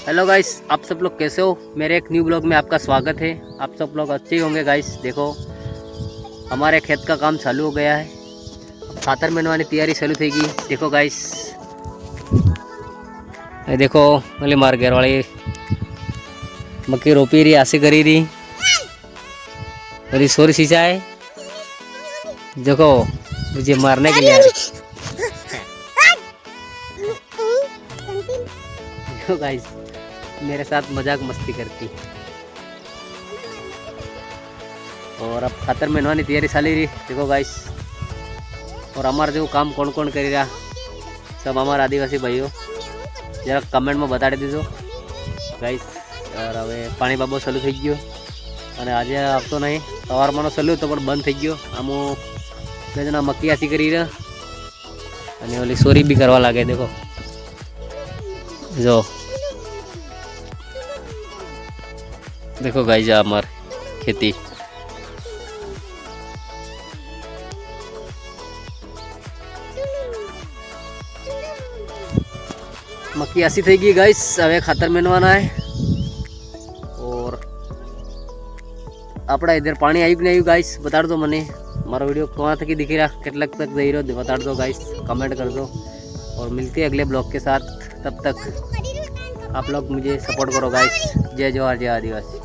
Hello guys, आप सब लोग कैसे हो। मेरे एक न्यू ब्लॉग में आपका स्वागत है। आप सब लोग अच्छे ही होंगे गाइस। देखो हमारे खेत का काम चालू हो गया है। खातर मेनवानी तैयारी चालू थी गई। देखो गाइस, ये देखो वाली मार घेर वाली मक्की रोपी रही, आसी करी रही और सोरी सिंचाई। देखो मुझे मारने के लिए आ रही। देखो गाइस, मेरे साथ मजाक मस्ती करती। और अब खातर मेनवानी तैयारी चाली रही। देखो गाइस, और हमारे जो काम कौन कौन करेगा सब हमारे आदिवासी भाइयों जरा कमेंट में बता दीजो गाइस। और હવે પાણી બાબો ચાલુ થઈ ગયો અને આજે આવતો નહીં। સવારમાં ચાલ્યું તો પણ બંધ થઈ ગયો। આમો બે જણા મક્કી આસી કરી રહ્યા અને ઓલી સોરી બી કરવા લાગે। देखो જો देखो गाइस, आ हमार खेती मक्की आसी थी गई गाइस। हमें खातर मेनवाना है। और अपना इधर पानी आई नहीं आई गाइस, बता दो मने। मारा वीडियो कहाँ तक दिख रहा, कितना तक दे रहे हो बता दो गाइस, कमेंट कर दो। और मिलते हैं अगले ब्लॉग के साथ। तब तक आप लोग मुझे सपोर्ट करो गाइस। जय जवाहर, जय आदिवासी।